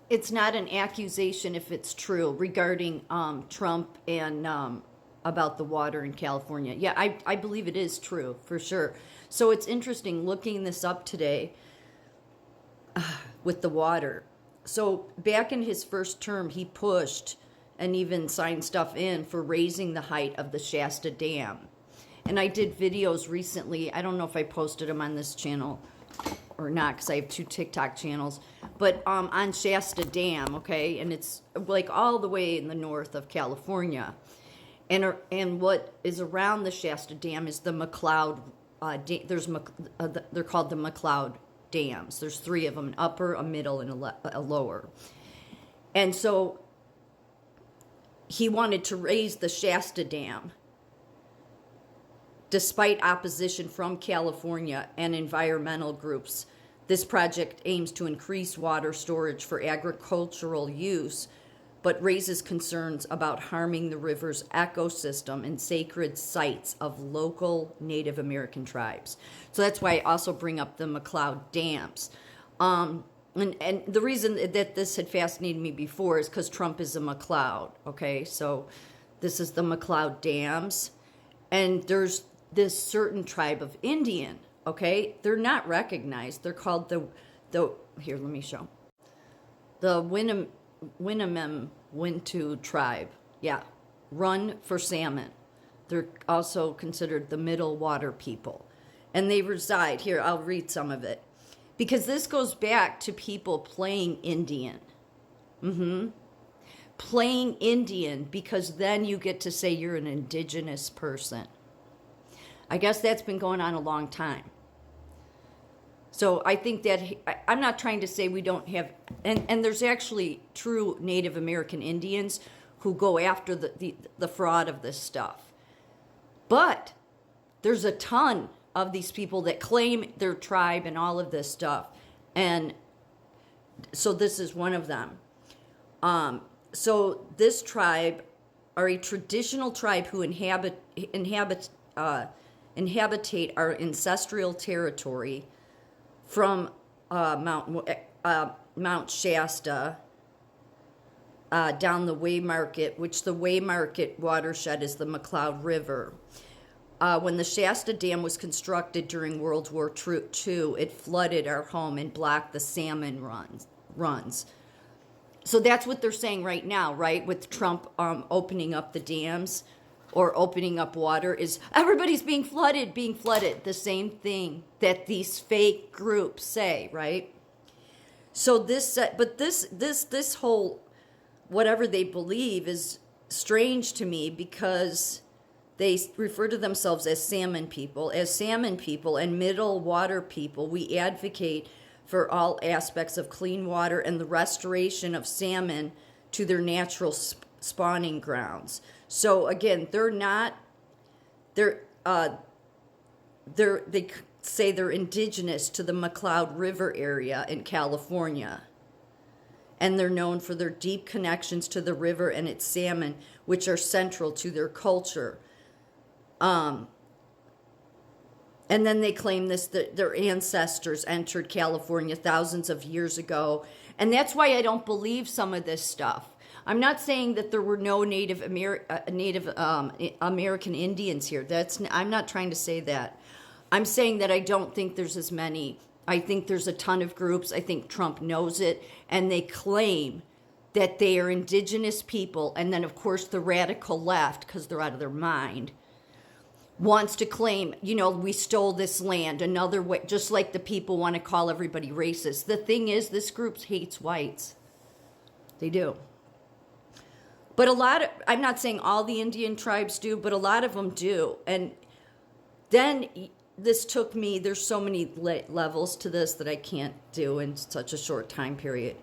it's not an accusation if it's true regarding Trump and about the water in California. Yeah, I believe it is true for sure. So it's interesting looking this up today with the water. So back in his first term, he pushed and even signed stuff in for raising the height of the Shasta Dam. And I did videos recently. I don't know if I posted them on this channel or not because I have two TikTok channels, but on Shasta Dam, okay, and it's like all the way in the north of California, and what is around the Shasta Dam is the McCloud. They're called the McCloud dams. There's three of them: an upper, a middle, and a lower. And so he wanted to raise the Shasta Dam despite opposition from California and environmental groups. This project aims to increase water storage for agricultural use, but raises concerns about harming the river's ecosystem and sacred sites of local Native American tribes. So that's why I also bring up the McCloud dams. And the reason that this had fascinated me before is because Trump is a McCloud, okay? So this is the McCloud dams. And there's this certain tribe of Indian, okay? They're not recognized. They're called here, let me show. The Winnemem Wintu tribe. Yeah, run for salmon. They're also considered the middle water people. And they reside, here, I'll read some of it. Because this goes back to people playing Indian. Playing Indian because then you get to say you're an indigenous person. I guess that's been going on a long time. So I think that, I'm not trying to say we don't have, and there's actually true Native American Indians who go after the fraud of this stuff. But there's a ton of these people that claim their tribe and all of this stuff. And so this is one of them. So this tribe are a traditional tribe who inhabitate our ancestral territory from Mount Shasta down the Waymarket, which the Waymarket watershed is the McCloud River. When the Shasta Dam was constructed during World War II, it flooded our home and blocked the salmon runs. So that's what they're saying right now, right? With Trump opening up the dams or opening up water, is everybody's being flooded. The same thing that these fake groups say, right? So this whole whatever they believe is strange to me because they refer to themselves as salmon people. As salmon people and middle water people, we advocate for all aspects of clean water and the restoration of salmon to their natural spawning grounds. So again, they say they're indigenous to the McCloud River area in California. And they're known for their deep connections to the river and its salmon, which are central to their culture. And then they claim that their ancestors entered California thousands of years ago. And that's why I don't believe some of this stuff. I'm not saying that there were no Native American Indians here. I'm not trying to say that. I'm saying that I don't think there's as many. I think there's a ton of groups. I think Trump knows it. And they claim that they are indigenous people. And then, of course, the radical left, because they're out of their mind, wants to claim, we stole this land another way, just like the people want to call everybody racist. The thing is, this group hates whites. They do. But I'm not saying all the Indian tribes do, but a lot of them do. And then this took me, there's so many levels to this that I can't do in such a short time period.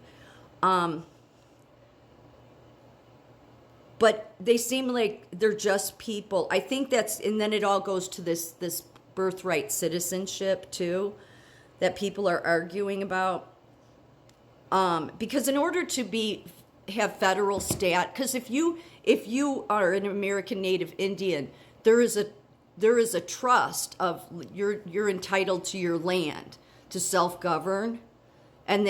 But they seem like they're just people. I think and then it all goes to this birthright citizenship too, that people are arguing about. Because in order to have federal because if you are an American Native Indian, there is a trust of you're entitled to your land to self-govern, and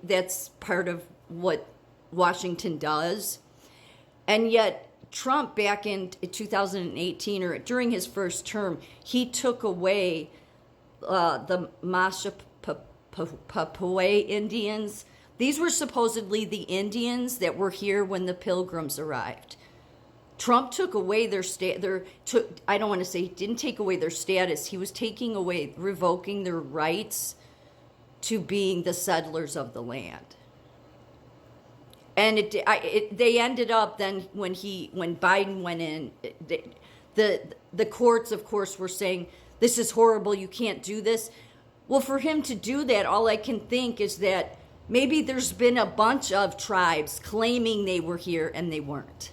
that's part of what Washington does. And yet Trump, back in 2018 or during his first term, he took away the Massapequa Indians. These were supposedly the Indians that were here when the Pilgrims arrived. Trump took away I don't want to say he didn't take away their status. He was revoking their rights to being the settlers of the land. And they ended up then when Biden went in, the courts, of course, were saying, this is horrible, you can't do this. Well, for him to do that, all I can think is that maybe there's been a bunch of tribes claiming they were here and they weren't.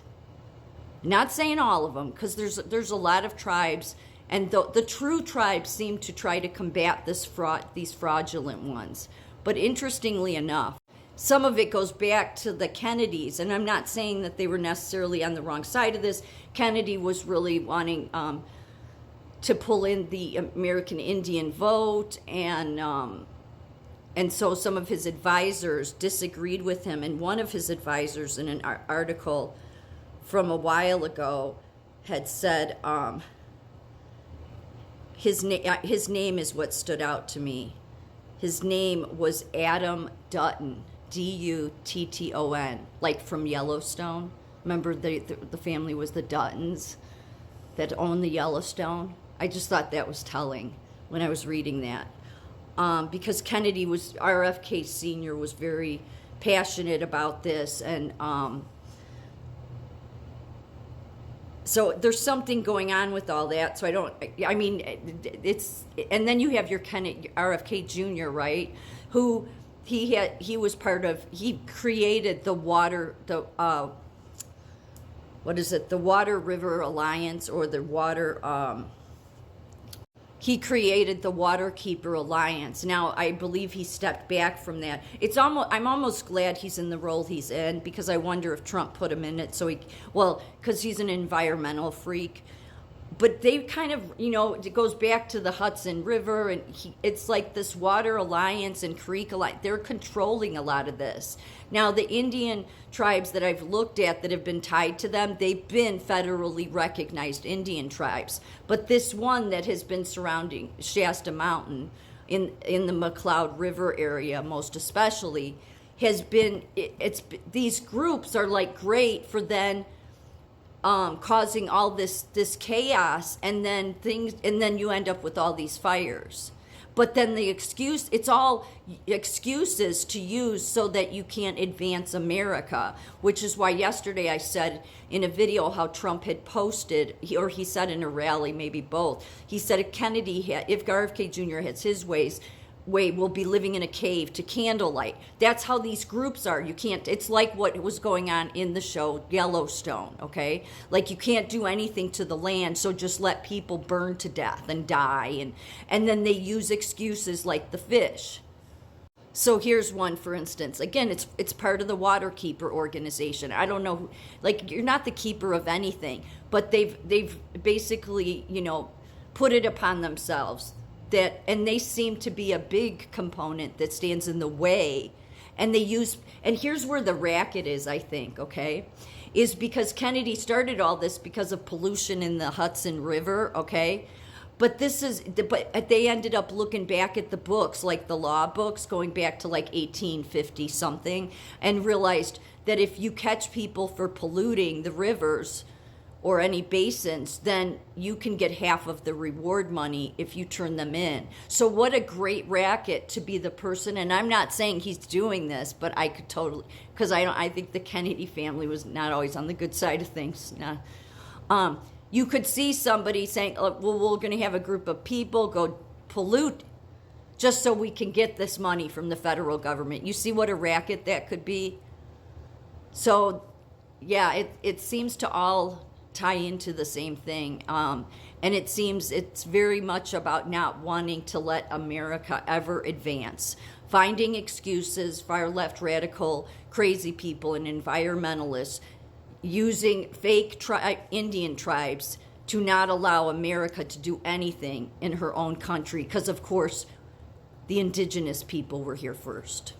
Not saying all of them, because there's a lot of tribes, and the true tribes seem to try to combat these fraudulent ones. But interestingly enough, some of it goes back to the Kennedys, and I'm not saying that they were necessarily on the wrong side of this. Kennedy was really wanting to pull in the American Indian vote, and so some of his advisors disagreed with him. And one of his advisors, in an article from a while ago, had said his name is what stood out to me. His name was Adam Dutton. Dutton, like from Yellowstone. Remember the family was the Duttons that owned the Yellowstone? I just thought that was telling when I was reading that. Because RFK Sr. was very passionate about this, and so there's something going on with all that. So and then you have your RFK Jr., right? Who he created the Water River Alliance, or the water, he created the Waterkeeper Alliance. Now, I believe he stepped back from that. I'm almost glad he's in the role he's in, because I wonder if Trump put him in it because he's an environmental freak. But they kind of, it goes back to the Hudson River, and it's like this Water Alliance and Creek Alliance. They're controlling a lot of this. Now, the Indian tribes that I've looked at that have been tied to them, they've been federally recognized Indian tribes. But this one that has been surrounding Shasta Mountain in the McCloud River area, most especially, has been, these groups are like great for then causing all this chaos, and then you end up with all these fires. But then it's all excuses to use so that you can't advance America, which is why yesterday I said in a video how Trump had posted, or he said in a rally, maybe both, he said if RFK Jr. has his way, we'll be living in a cave to candlelight. That's how these groups are. It's like what was going on in the show Yellowstone, okay? Like, you can't do anything to the land, so just let people burn to death and die. And then they use excuses like the fish. So here's one, for instance. Again, it's part of the Waterkeeper organization. I don't know, you're not the keeper of anything, but they've basically, put it upon themselves. And they seem to be a big component that stands in the way. And here's where the racket is, I think, okay, is because Kennedy started all this because of pollution in the Hudson River, okay? But they ended up looking back at the books, like the law books, going back to 1850 something, and realized that if you catch people for polluting the rivers or any basins, then you can get half of the reward money if you turn them in. So what a great racket to be the person, and I'm not saying he's doing this, but I could totally, because I think the Kennedy family was not always on the good side of things. You could see somebody saying, well, we're going to have a group of people go pollute just so we can get this money from the federal government. You see what a racket that could be? So, yeah, it seems to all tie into the same thing. And it seems it's very much about not wanting to let America ever advance. Finding excuses, far left radical, crazy people and environmentalists using fake Indian tribes to not allow America to do anything in her own country. Because, of course, the indigenous people were here first.